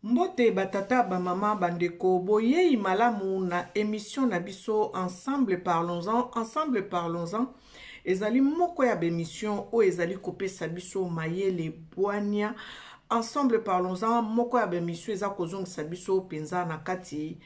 Mbote batata ba mama bandeko boye malamu na émission na biso ensemble parlons-en ezali moko ya bémission o ezali kopesa biso mayele bwania ensemble parlons-en moko ya bémission eza kozongisa biso penza na kati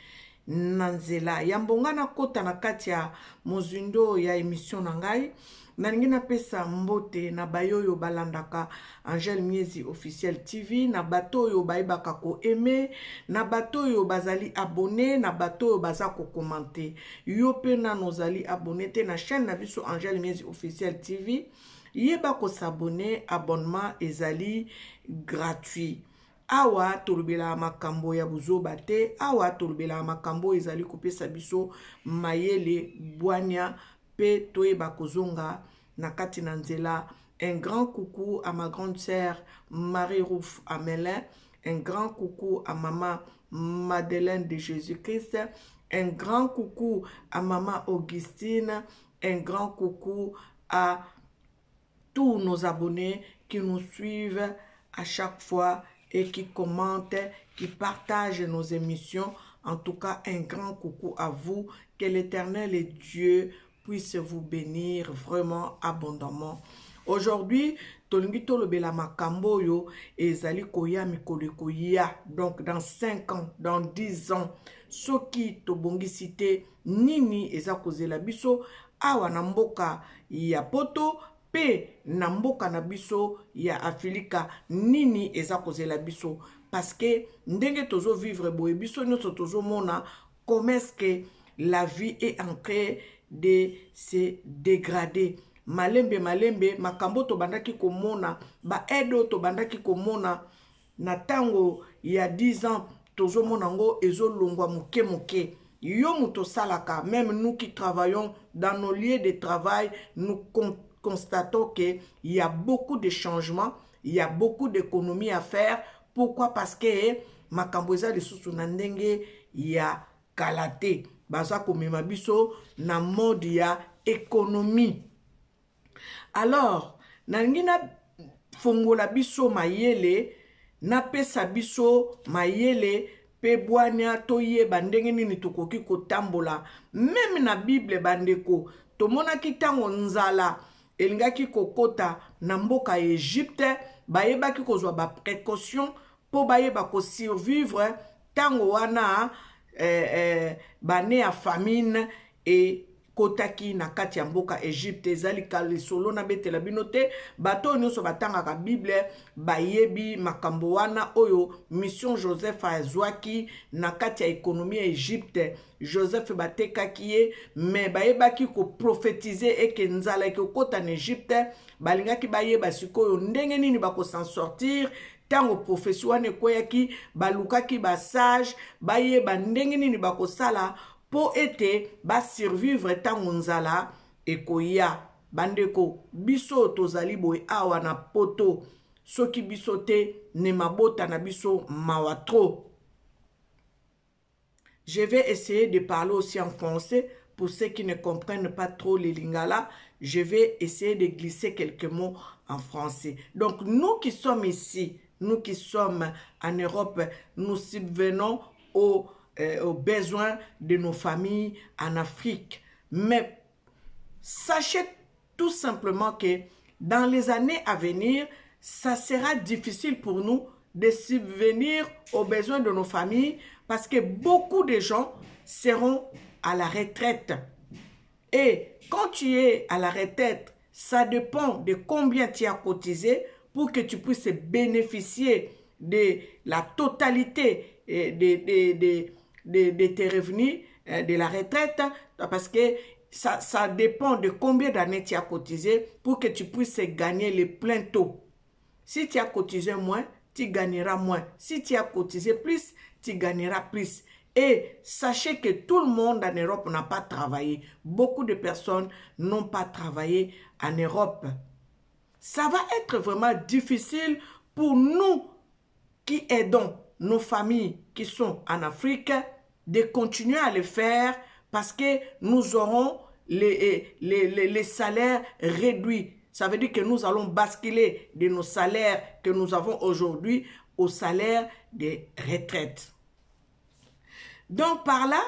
na nzela ya mbonga na kota na kati ya mozindo ya émission na ngai nalingi napesa mbote na bayoyo balandaka Angel Miezi Officiel TV na bato oyo bayebaka ko aimer na bato oyo bazali abonné na bato oyo baza ko commenter yo pe na nozali abonné te na chaîne na biso Angel Miezi Officiel TV yeba ko s'abonner abonnement ezali gratuit. Awa tolobela makambo ya buzoba te awa tolobela makambo ezali kopesa biso mayele bwania pe toyeba kozonga na kati na nzela. Un grand coucou à ma grande sœur Marie-Rouf Amelin, un grand coucou à maman Madeleine de Jésus-Christ, un grand coucou à maman Augustine, un grand coucou à tous nos abonnés qui nous suivent à chaque fois et qui commentent, qui partagent nos émissions. En tout cas, un grand coucou à vous. Que l'Éternel et Dieu puisse vous bénir vraiment abondamment. Aujourd'hui, tolingi tolobela makambo yo ezali koya mikolo koya. Donc dans 5 ans, dans 10 ans, soki tobongisi te nini eza kozela biso awa na mboka ya poto pe na mboka na biso ya Afrika nini eza kozela biso parce que ndenge tozo vivre boye biso nyonso tozo mona comment est-ce que la vie est en train de se dégrader. Malembe makambo to bandaki komona ba edo to bandaki komona na tango ya 10 ans tozo mona ngo ezo longwa muke yo muto salaka. Même nous qui travaillons dans nos lieux de travail, nous constatons qu'il y a beaucoup de changements, il y a beaucoup d'économies à faire. Pourquoi? Parce que makambo eza lisusu na ndenge ya kalate baza komema biso na mode ya économie. Alors nangina fongola biso mayele na pesa biso mayele pe bwania toyeba ndenge nini tokoki kotambola. Même na Bible bandeko tomonaki tango nzala elingaki kokota na mboka Egypte bayebaki kozwa ba précaution po bayeba ko survivre tango wana bane ya famine et kotaki na kati ya mboka Egypte ezali kalisolo na betela binote bato nyonso batangaka Bible bayebi makambo wana oyo mission Joseph azwaki na kati ya ekonomi ya Egypte. Joseph batekaki ye mais bayebaki ko prophétiser eke nzala eke kota na Egypte balingaki bayeba sikoyo ndenge nini bako s'en sortir. Tango profesi wane koyaki balukaki ba sage bayeba ndenge nini bako sala po ete ba survivre tango nzala ekoya. Bandeko biso tozali boy awa na poto soki biso te ne mabota na biso mawatro. Je vais essayer de parler aussi en français pour ceux qui ne comprennent pas trop les lingala. Je vais essayer de glisser quelques mots en français. Donc nous qui sommes ici, nous qui sommes en Europe, nous subvenons aux besoins de nos familles en Afrique. Mais sachez tout simplement que dans les années à venir, ça sera difficile pour nous de subvenir aux besoins de nos familles parce que beaucoup de gens seront à la retraite. Et quand tu es à la retraite, ça dépend de combien tu as cotisé pour que tu puisses bénéficier de la totalité de tes revenus de la retraite, parce que ça dépend de combien d'années tu as cotisé pour que tu puisses gagner le plein taux. Si tu as cotisé moins, tu gagneras moins. Si tu as cotisé plus, tu gagneras plus. Et sachez que tout le monde en Europe n'a pas travaillé. Beaucoup de personnes n'ont pas travaillé en Europe. Ça va être vraiment difficile pour nous qui aidons nos familles qui sont en Afrique de continuer à le faire parce que nous aurons les salaires réduits. Ça veut dire que nous allons basculer de nos salaires que nous avons aujourd'hui au salaire des retraites. Donc par là,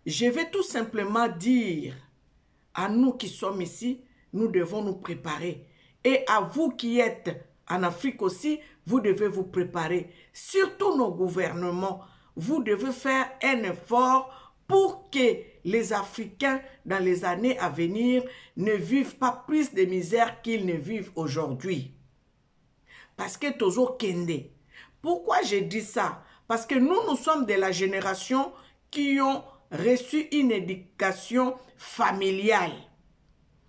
je vais tout simplement dire à nous qui sommes ici, nous devons nous préparer. Et à vous qui êtes en Afrique aussi, vous devez vous préparer. Surtout nos gouvernements, vous devez faire un effort pour que les Africains, dans les années à venir, ne vivent pas plus de misère qu'ils ne vivent aujourd'hui. Parce que toujours kende. Pourquoi je dis ça? Parce que nous sommes de la génération qui ont reçu une éducation familiale.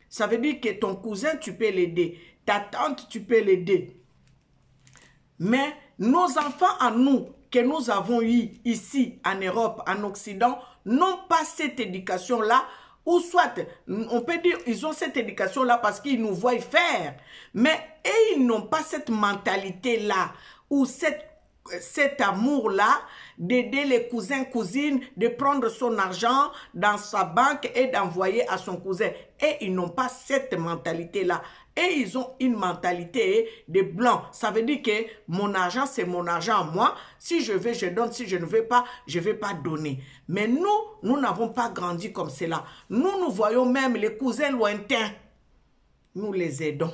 Ça veut dire que ton cousin, tu peux l'aider. Ta tante, tu peux l'aider. Mais nos enfants à nous, que nous avons eu ici en Europe, en Occident, n'ont pas cette éducation-là. Ou soit, on peut dire, ils ont cette éducation-là parce qu'ils nous voient faire. Mais ils n'ont pas cette mentalité-là, ou cet amour-là d'aider les cousins, cousines, de prendre son argent dans sa banque et d'envoyer à son cousin. Et ils n'ont pas cette mentalité-là. Et ils ont une mentalité de blanc. Ça veut dire que mon argent, c'est mon argent à moi. Si je veux, je donne. Si je ne veux pas, je ne vais pas donner. Mais nous n'avons pas grandi comme cela. Nous voyons même les cousins lointains. Nous les aidons.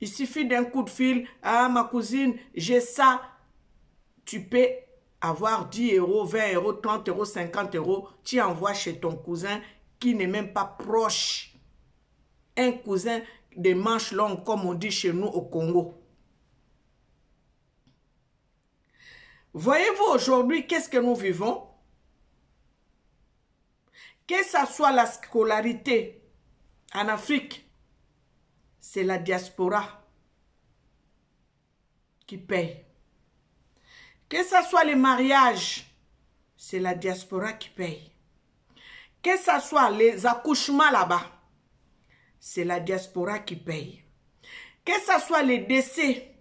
Il suffit d'un coup de fil. Ah, ma cousine, j'ai ça. Tu peux avoir 10 euros, 20 euros, 30 euros, 50 euros. Tu envoies chez ton cousin qui n'est même pas proche. Un cousin des manches longues, comme on dit chez nous au Congo. Voyez-vous aujourd'hui, qu'est-ce que nous vivons? Que ce soit la scolarité en Afrique, c'est la diaspora qui paye. Que ce soit les mariages, c'est la diaspora qui paye. Que ce soit les accouchements là-bas, c'est la diaspora qui paye. Que ce soit les décès,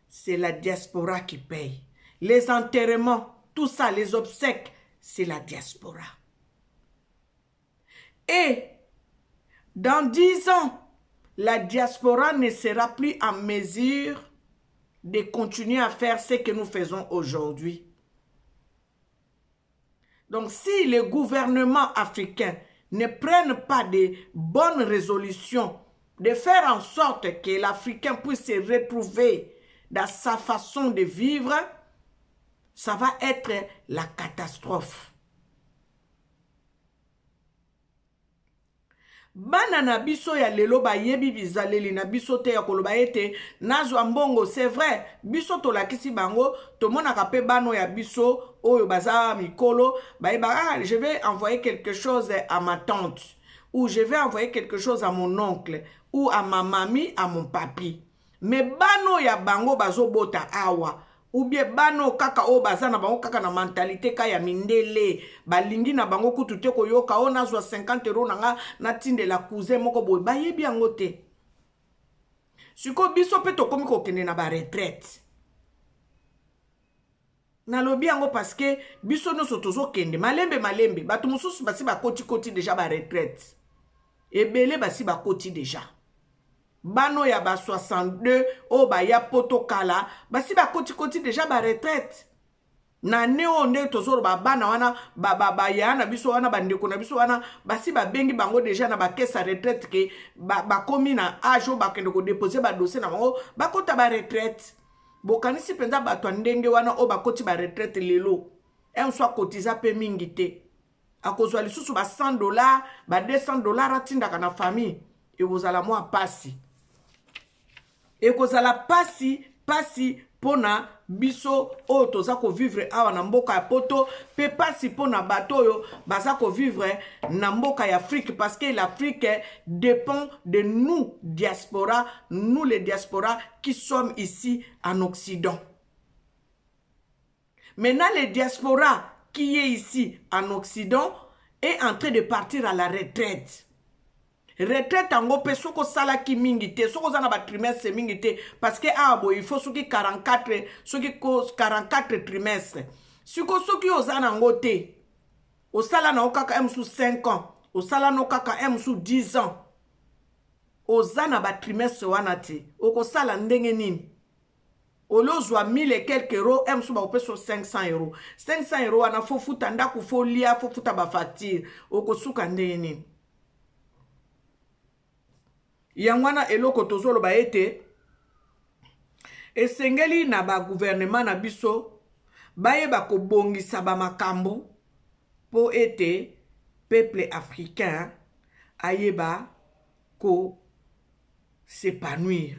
c'est la diaspora qui paye. Les enterrements, tout ça, les obsèques, c'est la diaspora. Et dans 10 ans, la diaspora ne sera plus en mesure de continuer à faire ce que nous faisons aujourd'hui. Donc si les gouvernements africains ne prennent pas de bonnes résolutions, de faire en sorte que l'Africain puisse se retrouver dans sa façon de vivre, ça va être la catastrophe. Bana na biso ya lelo ba yebi bizaleli na biso te ya koloba ete nazwa mbongo, c'est vrai, biso tolakisi bango, tomonaka pe bano ya biso oyo baza mikolo, je vais envoyer quelque chose à ma tante, ou je vais envoyer quelque chose à mon oncle, ou à ma mamie, à mon papi. Mais bano ya bango bazo bota awa, ou bien bano kaka o bazana bango kaka na mentalité kaya mindele balingi na bango kutu te koyoka o nazwa 50 euros nanga na tinde la cousin moko boy bayebi yango te. Siko biso pe tokomi kokende na ba retraite. Na lobi yango parce que biso no sotozo kende malembe bato mususu basi ba koti déjà ba retraite. Ebele basi ba koti déjà. Bano ya ba 62 o ba ya poto kala basi ba koti déjà ba retraite. Na neo nde tozoro ba bana wana ba ya na biso wana bandeko na biso wana basi ba bengi bango déjà na ba caisse à retraite ke ba komi na âge o ba kende ko déposer ba dossier na bango ba kota ba retraite. Bokanisi penza bato ndenge wana o ba koti ba retraite lelo. En soit cotiser pe mingi te. Akozwa lisusu ba $100, ba $200 atindaka na famille. Et vous allez moi passi. Et vous allez passi pona biso o toza ko vivre awa na mboka ya poto pe passi pona bato yo baza ko vivre na mboka ya Afrique parce que l'Afrique dépend de nous diaspora, nous les diasporas qui sommes ici en Occident. Maintenant les diasporas qui est ici en Occident est en train de partir à la retraite. Retraite en gros, soko sala ki mingite, soko zana ba trimestre mingite, parce que il faut soki 44 trimestres. Siko soki ozana ngote, o sala na okaka sous 5 ans, o sala na okaka sous 10 ans. Ozana ba trimestre wana te, oko sala ndenge nini. olozwa 1000 et quelques euros emso ba opeso 500 euros 500 euros ana fo futa ndaku fo lia fo futa ba facture okosuka ndeni yangwana eloko tozolo ba ete esengeli na ba gouvernement na biso baye ba kobongisa ba makambo po ete peuple africain ayeba ko s'épanouir.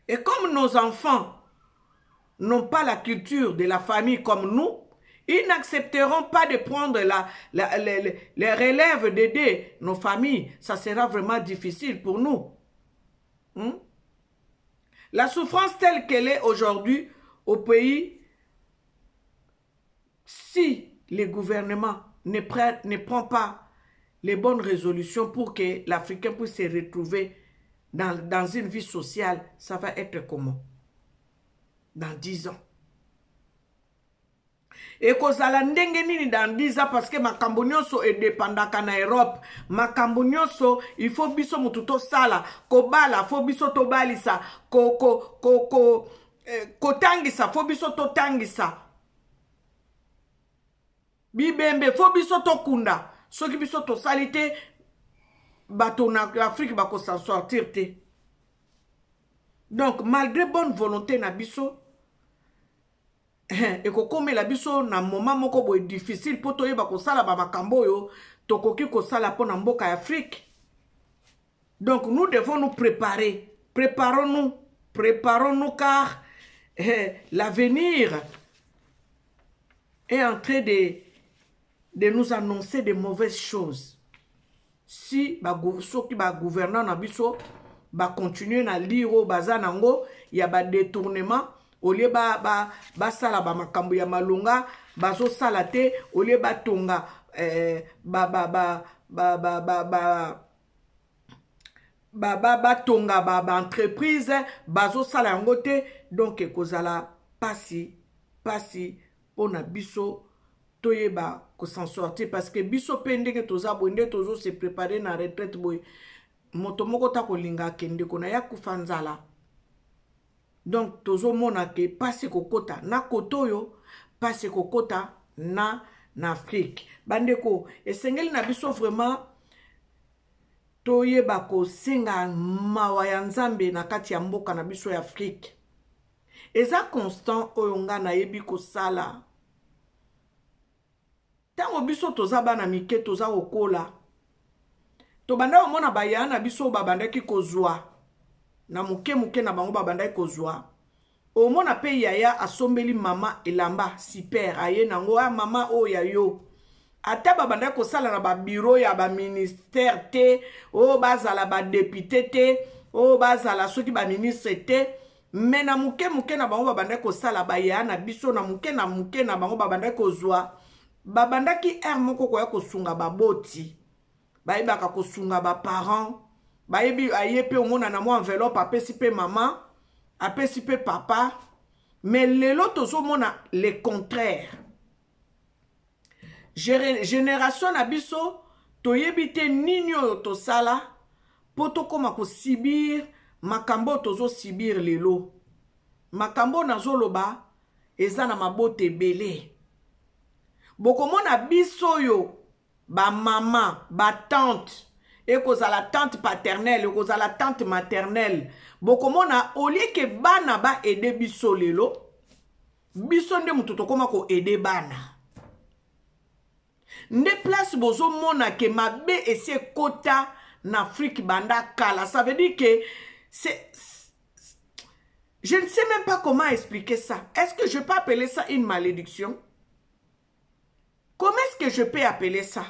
Et comme nos enfants n'ont pas la culture de la famille comme nous, ils n'accepteront pas de prendre les relèves d'aider nos familles. Ça sera vraiment difficile pour nous. La souffrance telle qu'elle est aujourd'hui au pays, si les gouvernements ne prennent pas les bonnes résolutions pour que l'Africain puisse se retrouver dans une vie sociale, ça va être comment? Dans 10 ans. Et kozala ndenge nini dans 10 ans parce que makambo nyonso edepandaka na Europe. Makambo nyonso il faut biso mututo sala kobala faut biso to balisa kotangisa faut biso to tangisa. Bibembe faut biso to kunda. Soki biso to salite bato na Afrique bako s'en sortir te. Donc malgré bonne volonté na biso et kokome la biso na moment moko boy difficile po toyeba ko sala ba makambo yo tokoki ko sala po na mboka Afrique. Donc nous devons nous préparer. Préparons-nous car l'avenir est en train de nous annoncer de mauvaises choses. Si soki ba gouvernant na biso ba continuer na liro baza nango ya ba détournement olie ba sala ba makambo ya malunga bazo sala te olie ba tonga tonga ba entreprise bazo sala yango te. Donc ekozala pasi pona biso toyeba ko s'en sortir parce que biso pendenge toza bonde tozo se préparer na retraite boy moto moko ta kolinga kende kona ya kufanzala. Donc tozo mona ke pasi kokota na kotoyo pasi kokota na Afrique. Bandeko esengeli na biso vraiment toyeba ko senga mawa ya Nzambe na kati ya mboka na biso ya Afrique. Eza constant oyo nga na yebi ko sala. Tango biso toza bana mike toza okola. To banda omona bayana biso babandaki kozwa. Na muke na bango babandaki kozwa. Omona pe yaya asombeli mama elamba super aye nango mama o yayo. Ata babandaki kosala na ba bureau ya ba ministère te, o bazala ba député te, o bazala soki ba ministre te. Mais na muke na bango babandaki kosala bayana biso na muke na bango babandaki kozwa. Babandaki moko ko ya kosunga baboti bayebaka kosunga ba parents bayebi ayepe omona na mo enveloppe apesi pe mama apesi pe papa. Mais lelo tozomona le contraire. Génération na biso toyebi te nini oyo tosala po tokoma kosibir makambo tozo sibir lelo. Makambo nazoloba eza na mabote ebele. Bokomona biso yo ba mama, ba tante, ekozala tante paternelle, ekozala tante maternelle. Bokomona olie ke bana ba ede biso lelo, biso nde mutu tokoma ko ede bana. Nde place bozo mona ke mabe ese kota na Afrique banda kala. Ça veut dire que je ne sais même pas comment expliquer ça. Est-ce que je peux appeler ça une malédiction? Comment est-ce que je peux appeler ça?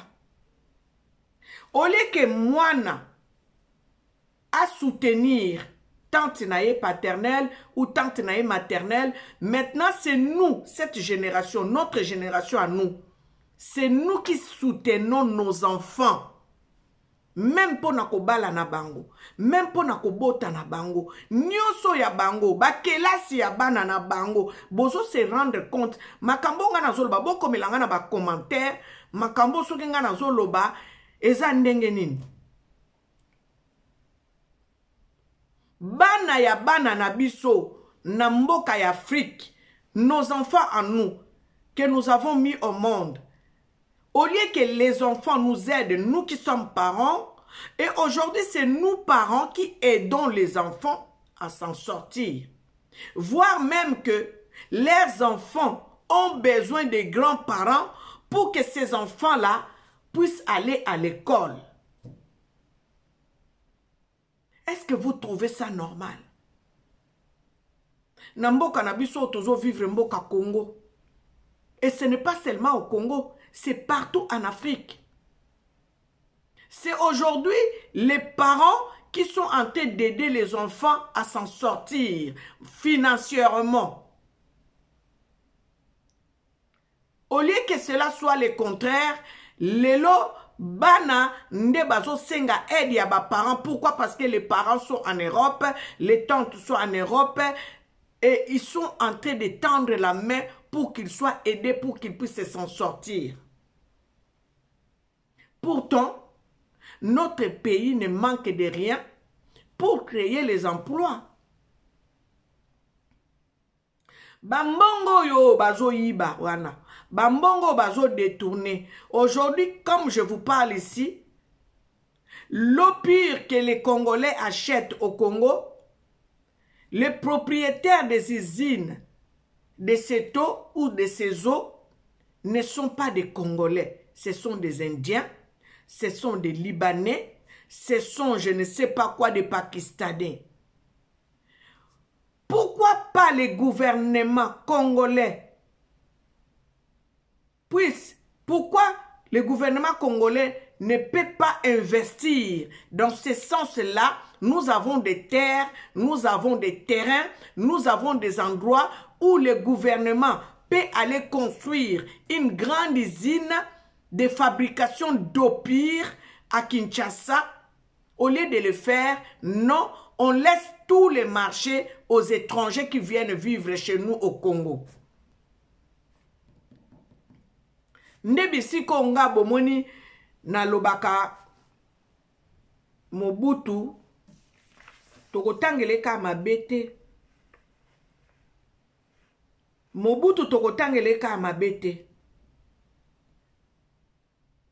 Au lieu que moana à soutenir tante naïe paternelle ou tante naïe maternelle, maintenant c'est nous, cette génération, notre génération à nous. C'est nous qui soutenons nos enfants. Même pour na kobala na bango, même pour na kobota na bango, nyonso ya bango, ba kelasi ya bana na bango, bozo se rendre compte, makambo nga na zoloba, boko melanga na ba commentaire, makambo soki nga na zoloba, eza ndenge nini. Bana ya bana na biso, na mboka ya Afrique, nos enfants en nous, que nous avons mis au monde. Au lieu que les enfants nous aident, nous qui sommes parents, et aujourd'hui c'est nous parents qui aidons les enfants à s'en sortir. Voire même que leurs enfants ont besoin des grands-parents pour que ces enfants-là puissent aller à l'école. Est-ce que vous trouvez ça normal? Namboka nabiso tozo vivre mboka Congo. Et ce n'est pas seulement au Congo, c'est partout en Afrique. C'est aujourd'hui les parents qui sont en train d'aider les enfants à s'en sortir financièrement. Au lieu que cela soit le contraire, lelo bana nde bazo senga aide ya ba parents. Pourquoi? Parce que les parents sont en Europe, les tantes sont en Europe et ils sont en train de tendre la main pour qu'ils soient aidés, pour qu'ils puissent s'en sortir. Pourtant, notre pays ne manque de rien pour créer les emplois. Bambongo yo bazo yiba wana. Bambongo bazo détourné. Aujourd'hui, comme je vous parle ici, l'eau pure que les Congolais achètent au Congo, les propriétaires des usines de cette eau ou de ces eaux ne sont pas des Congolais. Ce sont des Indiens, ce sont des Libanais, ce sont je ne sais pas quoi des Pakistanais. Pourquoi pas les gouvernements congolais pourquoi le gouvernement congolais ne peut pas investir dans ce sens-là? Nous avons des terres, nous avons des terrains, nous avons des endroits où le gouvernement peut aller construire une grande usine de fabrication d'eau pure à Kinshasa. Au lieu de le faire, non, on laisse tous les marchés aux étrangers qui viennent vivre chez nous au Congo. Ndebisi konga bomoni na lobaka Mobutu tokotangele ka mabete. Mobutu tokotangele ka mabete.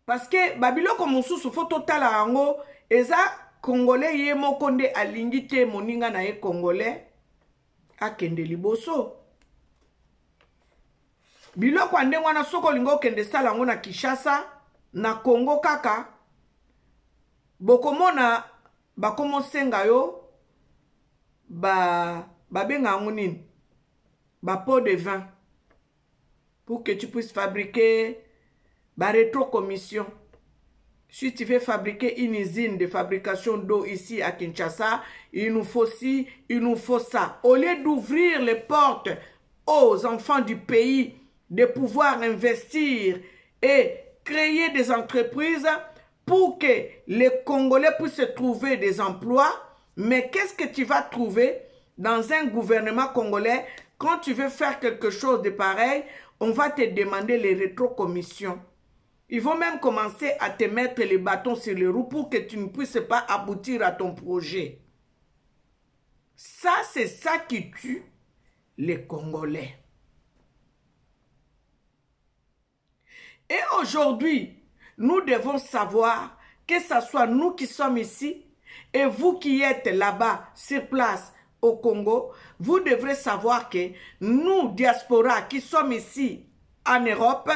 Parce que babiloko mosusu fo totala yango eza Congolais ye moko nde alingi te moninga na ye Congolais akende liboso. Biloko ande wana soko lingo kende sala ngo na Kinshasa na Congo kaka bokomona bakomo senga yo babenga ngo nini ba pot de vin pour que tu puisses fabriquer ba rétrocommission. Si tu veux fabriquer une usine de fabrication d'eau ici à Kinshasa, il nous faut ci, il nous faut ça. Au lieu d'ouvrir les portes aux enfants du pays de pouvoir investir et créer des entreprises pour que les Congolais puissent trouver des emplois, mais qu'est-ce que tu vas trouver dans un gouvernement congolais? Quand tu veux faire quelque chose de pareil, on va te demander les rétrocommissions. Ils vont même commencer à te mettre les bâtons sur les roues pour que tu ne puisses pas aboutir à ton projet. Ça, c'est ça qui tue les Congolais. Et aujourd'hui, nous devons savoir que ce soit nous qui sommes ici et vous qui êtes là-bas, sur place, au Congo, vous devrez savoir que nous, diaspora, qui sommes ici, en Europe,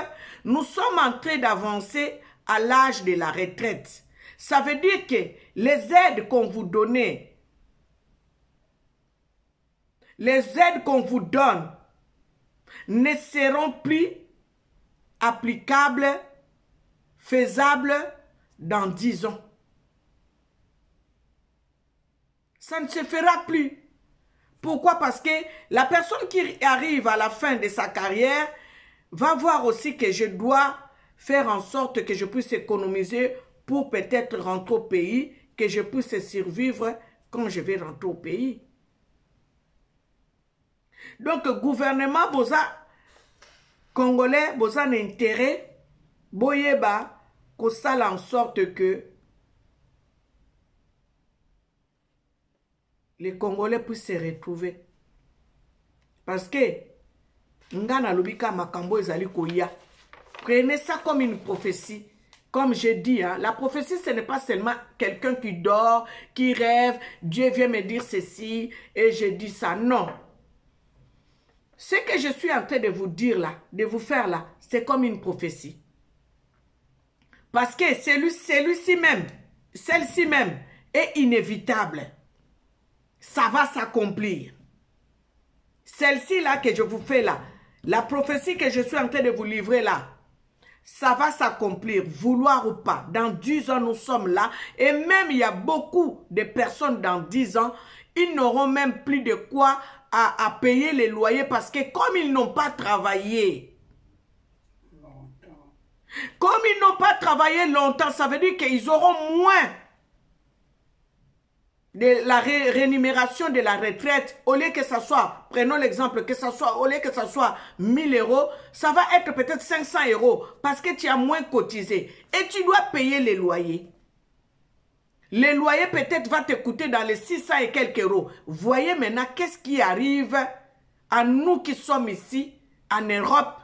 nous sommes en train d'avancer à l'âge de la retraite. Ça veut dire que les aides qu'on vous donne, ne seront plus applicables, faisables dans 10 ans. Ça ne se fera plus. Pourquoi? Parce que la personne qui arrive à la fin de sa carrière va voir aussi que je dois faire en sorte que je puisse économiser pour peut-être rentrer au pays, que je puisse survivre quand je vais rentrer au pays. Donc, gouvernement, boza, Congolais, boza n'intérêt, boyeba, qu'on sale en sorte que les Congolais puissent se retrouver. Parce que, ngana lobika makambo ezali koya. Prenez ça comme une prophétie. Comme je dis, hein, la prophétie, ce n'est pas seulement quelqu'un qui dort, qui rêve, Dieu vient me dire ceci et je dis ça. Non. Ce que je suis en train de vous dire là, de vous faire là, c'est comme une prophétie. Parce que celui-ci même, celle-ci même est inévitable. Ça va s'accomplir. Celle-ci là que je vous fais là, la prophétie que je suis en train de vous livrer là, ça va s'accomplir, vouloir ou pas. Dans 10 ans, nous sommes là. Et même, il y a beaucoup de personnes dans 10 ans, ils n'auront même plus de quoi à payer les loyers parce que comme ils n'ont pas travaillé, comme ils n'ont pas travaillé longtemps, ça veut dire qu'ils auront moins de la rémunération de la retraite. Au lieu que ça soit, prenons l'exemple, que ça soit, au lieu que ça soit 1000 euros, ça va être peut-être 500 euros parce que tu as moins cotisé et tu dois payer les loyers. Les loyers peut-être va te coûter dans les 600 et quelques euros. Voyez maintenant qu'est-ce qui arrive à nous qui sommes ici en Europe.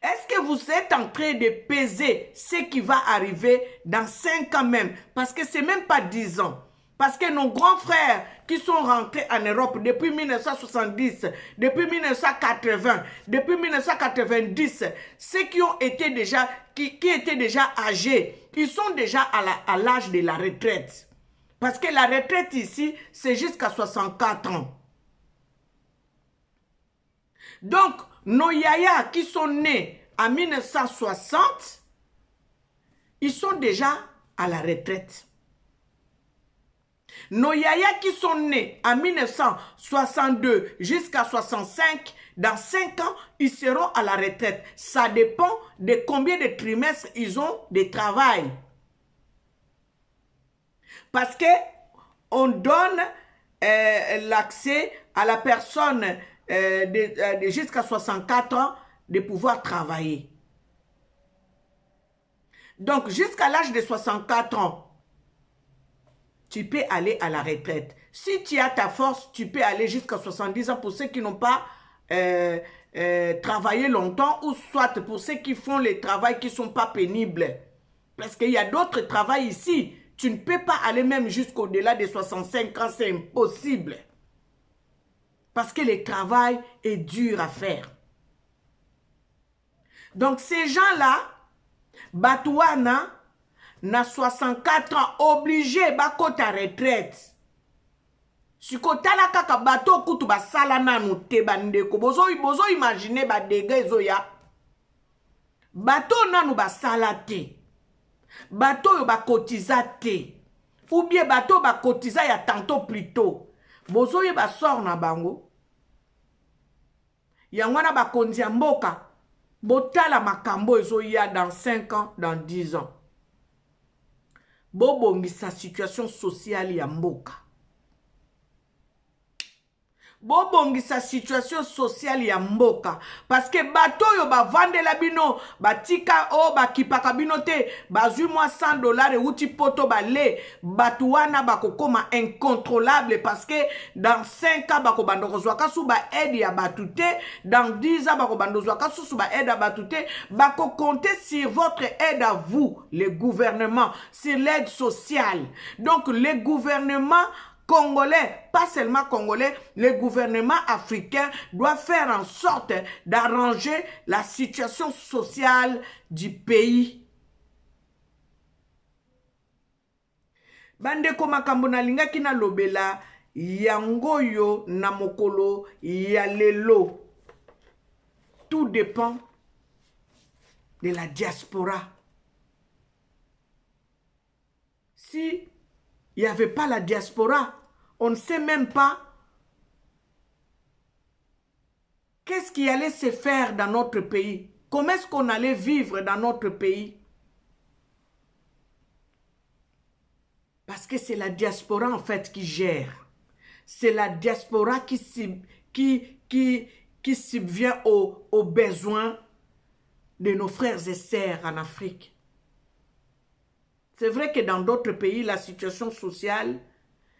Est-ce que vous êtes en train de peser ce qui va arriver dans 5 ans même? Parce que ce n'est même pas 10 ans. Parce que nos grands frères qui sont rentrés en Europe depuis 1970, depuis 1980, depuis 1990, ceux qui ont été déjà, qui étaient déjà âgés, ils sont déjà à l'âge de la retraite. Parce que la retraite ici, c'est jusqu'à 64 ans. Donc, nos yayas qui sont nés en 1960, ils sont déjà à la retraite. Nos yayas qui sont nés en 1962 jusqu'à 65, dans 5 ans, ils seront à la retraite. Ça dépend de combien de trimestres ils ont de travail. Parce que on donne l'accès à la personne jusqu'à 64 ans de pouvoir travailler. Donc, jusqu'à l'âge de 64 ans, tu peux aller à la retraite. Si tu as ta force, tu peux aller jusqu'à 70 ans pour ceux qui n'ont pas travaillé longtemps ou soit pour ceux qui font les travaux qui ne sont pas pénibles. Parce qu'il y a d'autres travaux ici. Tu ne peux pas aller même jusqu'au-delà de 65 ans, c'est impossible. Parce que le travail est dur à faire. Donc ces gens-là, Batouana, na 64 ans, obligé bako ta retraite. Si kotala kaka bato kutu basala nanu te bandeko, bozo imagine ba dégâts zoya. Bato nanu basala te. Bato yo bakotiza te. Ou bien bato bakotiza ya tantôt plus tôt. Bozo ye basor na bango. Yangwana bakonzi ya mboka. Botala makambo ezoya dans 5 ans, dans 10 ans. Bobongisa situation sociale ya mboka. Bobongisa situation sociale ya mboka. Parce que bato yo ba vande la bino, batika o bakipaka bino te, bazui moi $100 et uti poto bale, batouana bakokoma incontrôlable parce que dans 5 ans bako bandozwaka sou ba aide ya batute, dans 10 ans bako bandozwaka sou ba aide ya batute, bako compter sur votre aide à vous, le gouvernement, sur l'aide sociale. Donc le gouvernement Congolais, pas seulement Congolais, le gouvernement africain doit faire en sorte d'arranger la situation sociale du pays. Bande koma kambona linga kina lobela yangoyo na mokolo ya lelo. Tout dépend de la diaspora. Si il n'y avait pas la diaspora, on ne sait même pas qu'est-ce qui allait se faire dans notre pays. Comment est-ce qu'on allait vivre dans notre pays? Parce que c'est la diaspora en fait qui gère. C'est la diaspora qui subvient aux besoins de nos frères et sœurs en Afrique. C'est vrai que dans d'autres pays, la situation sociale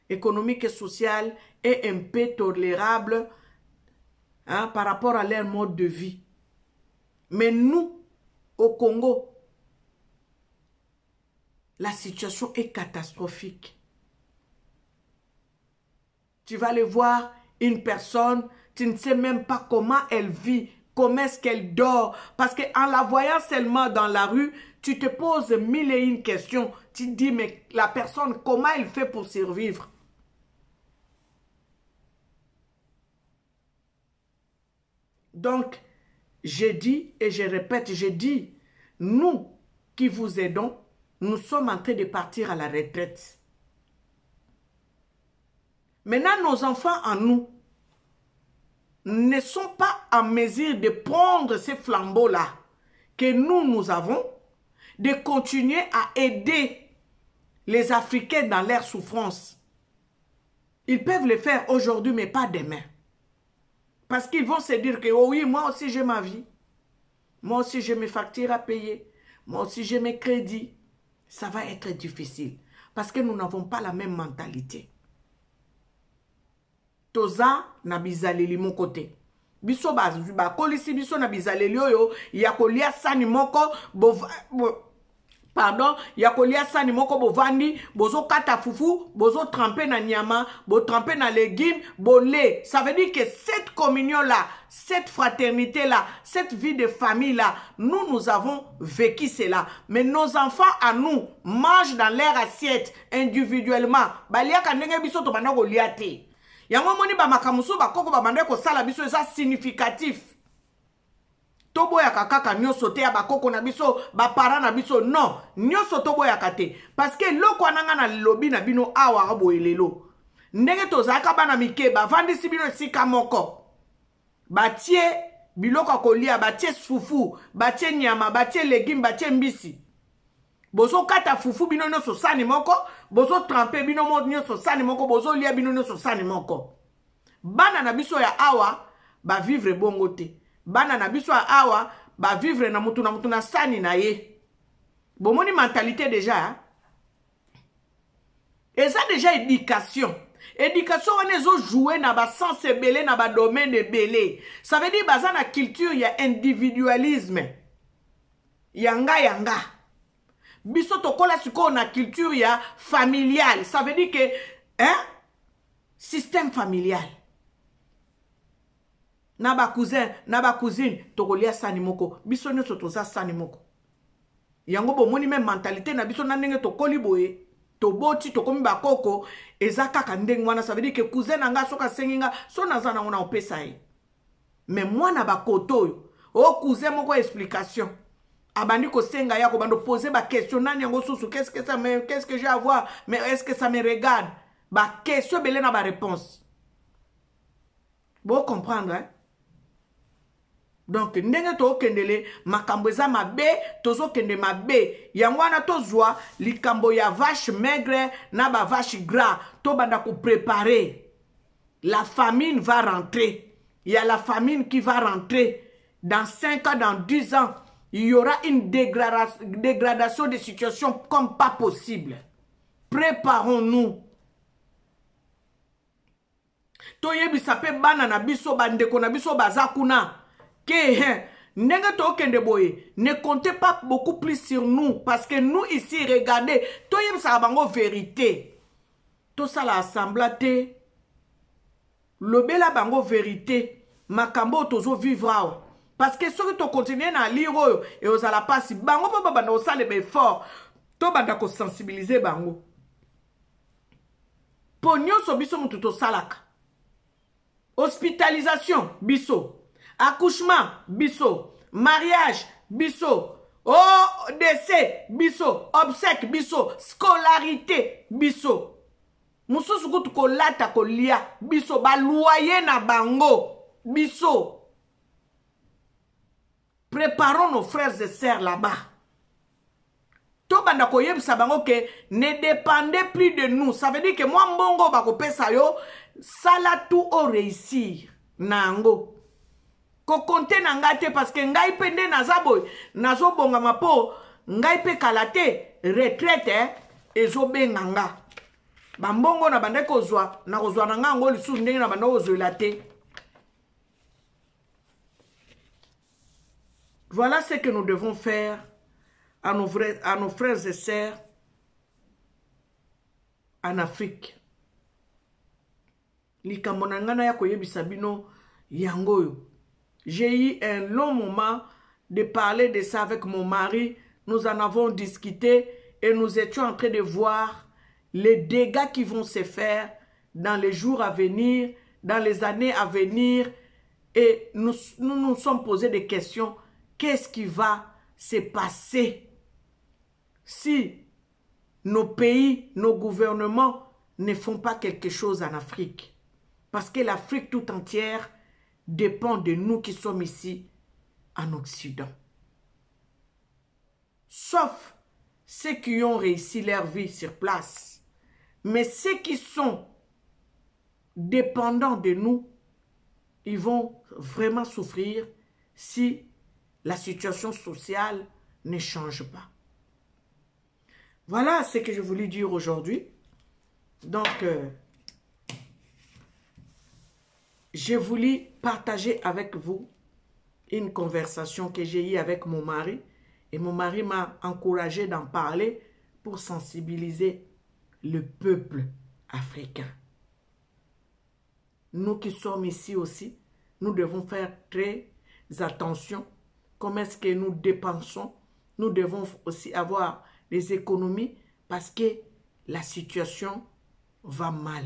économique et sociale est un peu tolérable hein, par rapport à leur mode de vie. Mais nous, au Congo, la situation est catastrophique. Tu vas aller voir une personne, tu ne sais même pas comment elle vit, comment est-ce qu'elle dort. Parce qu'en la voyant seulement dans la rue, tu te poses 1001 questions. Tu te dis, mais la personne, comment elle fait pour survivre? Donc, j'ai dit et je répète, j'ai dit, nous qui vous aidons, nous sommes en train de partir à la retraite. Maintenant, nos enfants en nous ne sont pas en mesure de prendre ces flambeaux-là que nous avons, de continuer à aider les Africains dans leur souffrance. Ils peuvent le faire aujourd'hui, mais pas demain. Parce qu'ils vont se dire que oh oui, moi aussi j'ai ma vie. Moi aussi j'ai mes factures à payer. Moi aussi j'ai mes crédits. Ça va être difficile. Parce que nous n'avons pas la même mentalité. Toza na bizaleli mon côté. Biso ba kolisi biso na bizaleli oyo ya kolia sani moko pardon, ya kolia sani moko bovandi, bozo kata fufu, bozo tremper na nyama, bo tremper na légumes, bo lait. Ça veut dire que cette communion là, cette fraternité là, cette vie de famille là, nous avons vécu cela. Mais nos enfants à nous mangent dans leur assiette individuellement. Balia kanenge biso to bana kolia te. Yango moni ba makamusu ba koko ba mande ko sala biso ça significatif. Tobo ya kaka nyoso te ya bakoko na biso ba para na biso non nyoso tobo ya kate parce que loko ananga na lobi na bino awa abo elelo ndenge tozaka bana mike ba vandi si bino sika moko batie biloko kolia batie fufu batie nyama batie légumes batie mbisi bozo kata fufu bino nyoso sani moko bozo tremper bino nyoso sani moko bozo lia bino nyoso sani moko bana na biso ya awa ba vivre bongo te. Bana na biso awa ba vivre na mutu na sani na ye. Bomoni mentalité déjà. Hein? Et ça déjà éducation. Éducation on est jouer na ba sens belé na ba domaine de belé. Ça veut dire baza na culture ya individualisme. Yanga. Biso tokola siko na culture ya familiale. Ça veut dire que hein système familial. Naba cousin, naba cousine, tokolia sani moko. Biso nyoso toza sani moko. Yango bo moni même mentalité na biso na ndenge tokoli boye. Toboti tokomi bakoko ezaka kandenge wana ça veut dire que cousin nanga soka senginga so nazana ona opesa ye. Mais moi na bakoto o cousin moko explication. Abandi ko senga ya ko bando poser ba question nani yango susu qu'est-ce que j'ai à voir mais est-ce que ça me regarde? Ba question belé na ba réponse. Bon comprendre hein? Donc, ndenge to kendele, makambo eza mabe, tozo kende mabe. Yangwana tozwa, likambo ya vache maigre, na ba vache gras. To banda ko préparer. La famine va rentrer. Il y a la famine qui va rentrer. Dans 5 ans, dans 10 ans, il y aura une dégradation de situation comme pas possible. Préparons-nous. To yebi sape bana na biso, bandeko na biso bazakuna. Ne comptez pas beaucoup plus sur nous parce que nous ici regardez to yem sa bango vérité to ça la assemblée le bela bango vérité makambo tozo vivre parce que ceux qui to continuer na lire et aux ala passer bango papa banda au sale be fort to banda ko sensibiliser bango pognon so biso mutu to salaka hospitalisation biso accouchement, biso. Mariage, biso. Oh, décès, biso. Obsèque, biso. Scolarité, biso. Moussousou koutou ko lata ko lia, biso. Ba loyer na bango, biso. Préparons nos frères et sœurs là-bas. To banda ko yeb sa bango ke ne dépendez plus de nous. Ça veut dire que moi mbongo bako pesa yo, ça la tout au réussir. Nango. Ko konte na ngate parce que ngai pende nazaboy nazo bonga mapo ngai pe kalate retraite ezo benganga Bambongo na bande kozwa na kozwa na ngango lisu ndenge na bande kozwela te. Voilà ce que nous devons faire à nos frères et sœurs en Afrique. Likambo na ngana ya koyebisa bino yangoyo. J'ai eu un long moment de parler de ça avec mon mari. Nous en avons discuté et nous étions en train de voir les dégâts qui vont se faire dans les jours à venir, dans les années à venir. Et nous nous sommes posé des questions. Qu'est-ce qui va se passer si nos pays, nos gouvernements ne font pas quelque chose en Afrique? Parce que l'Afrique tout entière dépend de nous qui sommes ici en Occident. Sauf ceux qui ont réussi leur vie sur place. Mais ceux qui sont dépendants de nous, ils vont vraiment souffrir si la situation sociale ne change pas. Voilà ce que je voulais dire aujourd'hui. Donc, je voulais partager avec vous une conversation que j'ai eue avec mon mari. Et mon mari m'a encouragé d'en parler pour sensibiliser le peuple africain. Nous qui sommes ici aussi, nous devons faire très attention. Comment est-ce que nous dépensons? Nous devons aussi avoir des économies parce que la situation va mal.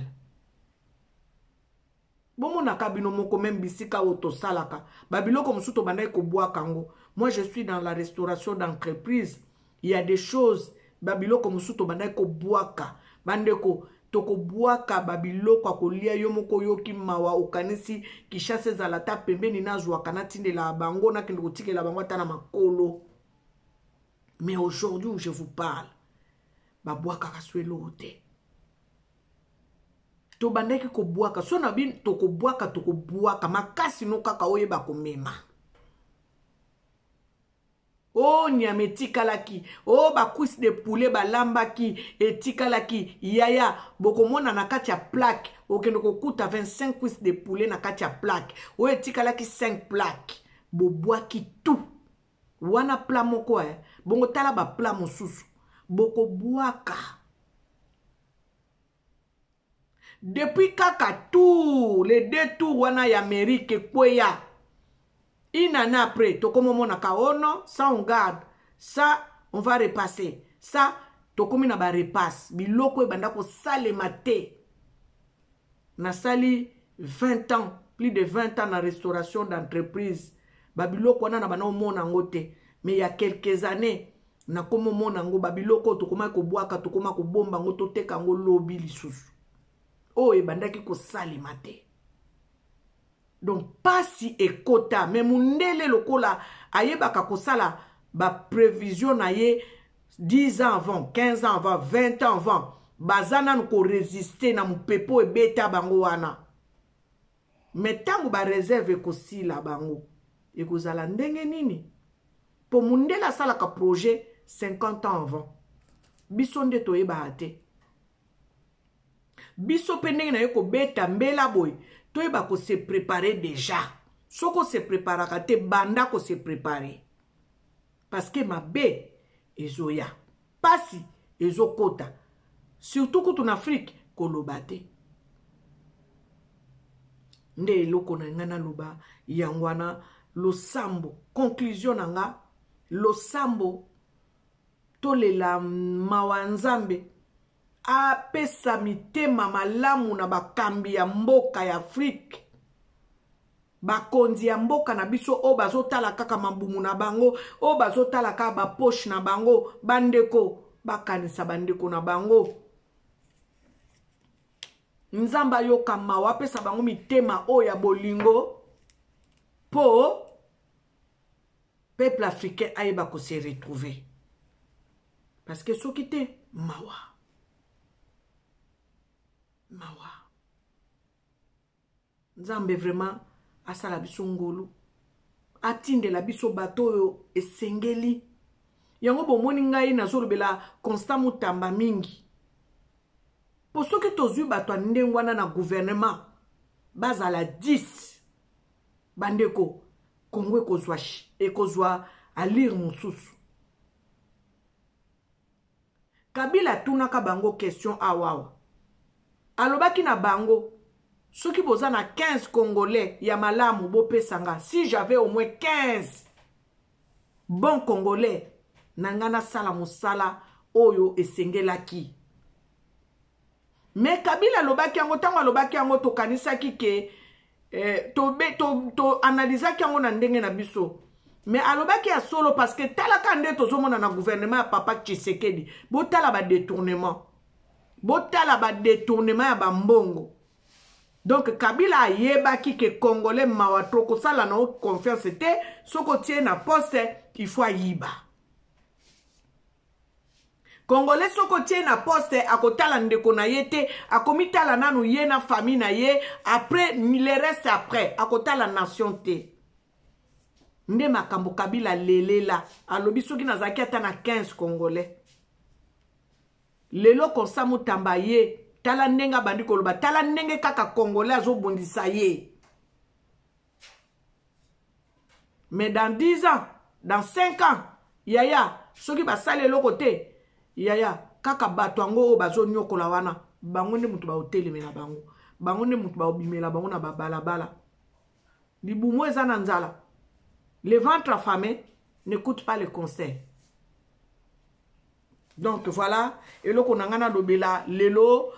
Moi je suis dans la restauration d'entreprise. Il y a des choses babilo comme suto bandai ko buaka bandeko toko buaka babilo kwa kolia yomoko yoki mawa okanisi kishase zalata pembeni na zwa kanati de la bango na kendo tike la bango tana makolo. Mais aujourd'hui où je vous parle babuaka kaswelo te. To bandeki ko buaka so na bin toko buaka makasi no kaka oyeba ko mema. Oh, nyame tikalaki. Oh, ba cuisse de poulet, ba lambaki. Et tikalaki. Yaya. Bokomona na katia plaque. Okenoko kuta 25 cuisses de poulet na katia plaque. Oh, et tikalaki 5 plaques. Boboaki tout. Wana pla moko eh. Bongo tala ba pla mosusu. Boko buaka. Depuis kaka tout. Les 2 tours wana ya Amérique kwea. Une année après, tokomo monaka ono, ça on garde, ça on va repasser, ça tokomi na ba repasse, biloko ebanda ko sale mate. Na sali 20 ans, plus de 20 ans na restauration d'entreprise. Babiloko wana na bana omona ngote, mais il y a quelques années, na komo mona ngo babiloko tokoma ko boaka, tokoma ko bomba ngo toteka ngo lobi lisusu. Oh ebanda ki ko sale mate. Donc, pas si ekota, mais mundele lokola, aye baka kosala, ba prévision na ye 10 ans avant, 15 ans avant, 20 ans avant, bazana nuko résister na mupepo ebeta bango wana. Mais tangu ba réserve kosi la bango, ekozala ndenge nini? Po mundela sala ka projet 50 ans avant. Biso nde toyeba ate. Biso pendenge na yeko beta mbela boy. Toyeba ko se préparer déjà. Soko se préparaka te banda ko se préparer. Parce que ma bé ezoya. Pasi ezokota. Surtout quand en Afrique kolobate. Nde eloko na ngana loba yangwana lo sambo. Conclusion nanga lo sambo tolela mawanzambe. Apesa mitema malamu na bakambi ya mboka ya Afrique. Bakonzi ya mboka na biso o bazotala kaka mambumu na bango, o bazotala kaka ba poche na bango, bandeko bakanisa bandeko na bango. Nzamba yoka mawa apesa bango mitema o ya bolingo po peuple africain ayeba ko se retrouver. Parce que soki te mawa. Mawa. Nzambe vraiment asala biso ngolu. Atinde la biso bato yo esengeli. Yango bomoni ngai nazolobela Constant Mutamba mingi. Pour ceux qui t'ont eu bato ndengwana na gouvernement, bazala 10 bandeko Congo ekozwa à lire mususu. Kabila tunaka bango question awawa. Alobaki na bango, ceux qui boza na 15 Congolais ya malamu bo pesanga. Si j'avais au moins 15 bons Congolais, nangana sala musala oyo esengelaki. Mais Kabila lobaki yango tango lobaki yango to kanisaki ke to analysaki yango na ndenge na biso. Mais alobaki ya solo parce que talaka nde tozomona na gouvernement ya papa Tshisekedi. Botala ba détournement. Botala ba détournement ya bambongo. Donc Kabila ayebaki ke Congolais mawato ko sala na confiance te soko tie na poste il faut ayiba. Congolais soko tie na poste akotala ndeko na yete akomitala nanu ye na famille na ye après le reste après akotala nation te. Nde makambo Kabila lelela alobi soki nazaki ata na 15 Congolais. Lelo konsa mutamba ye tala ndenga bandi koloba tala ndenge kaka Congolais azobondisa ye. Mais dans 10 ans, dans 5 ans, yaya soki basale lo côté yaya kaka bato ango bazo nyokola wana bango nde mutu ba hoteleme na bango. Bango nde mutu ba obimela bango na balabala. Libumu eza na nzala. Le ventre affamé n'écoute pas les conseils. Donc voilà, et là qu'on a dobela lelo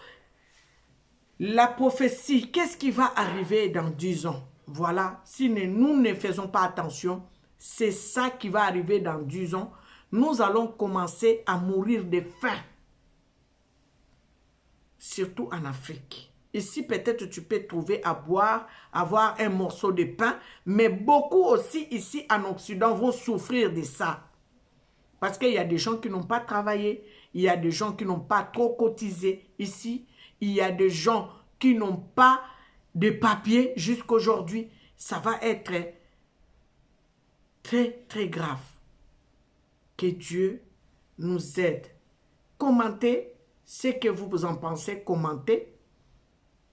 la prophétie, qu'est-ce qui va arriver dans 10 ans? Voilà, si nous ne faisons pas attention, c'est ça qui va arriver dans 10 ans. Nous allons commencer à mourir de faim. Surtout en Afrique. Ici, peut-être tu peux trouver à boire, avoir un morceau de pain, mais beaucoup aussi ici en Occident vont souffrir de ça. Parce qu'il y a des gens qui n'ont pas travaillé, il y a des gens qui n'ont pas trop cotisé ici, il y a des gens qui n'ont pas de papier jusqu'aujourd'hui. Ça va être très, très grave. Que Dieu nous aide. Commentez ce que vous en pensez, commentez.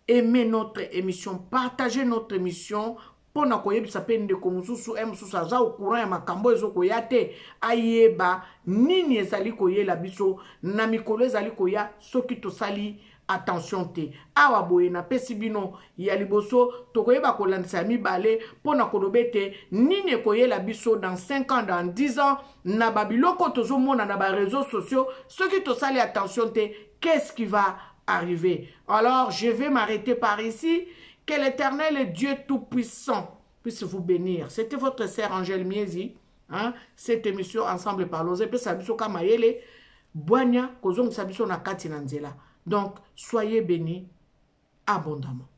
Aimez notre émission, partagez notre émission. Pona koyebisa pe ndeko mususu mususu aza au courant ya makambo ezokoya te ayeba nini ezali koyela biso na mikolo ezali koya soki tosali attention te. Awa boye na pesi bino ya liboso tokoyeba kolandisa mibale pona kolobete nini koyela biso dans 5 ans, dans 10 ans na babiloko tozomona na ba réseaux sociaux soki tosali attention te, qu'est-ce qui va arriver? Alors, je vais m'arrêter par ici. Que l'Éternel et Dieu Tout-Puissant puisse vous bénir. C'était votre sœur Angèle Miezi. Hein? Cette émission Ensemble Parlons. Donc, soyez bénis abondamment.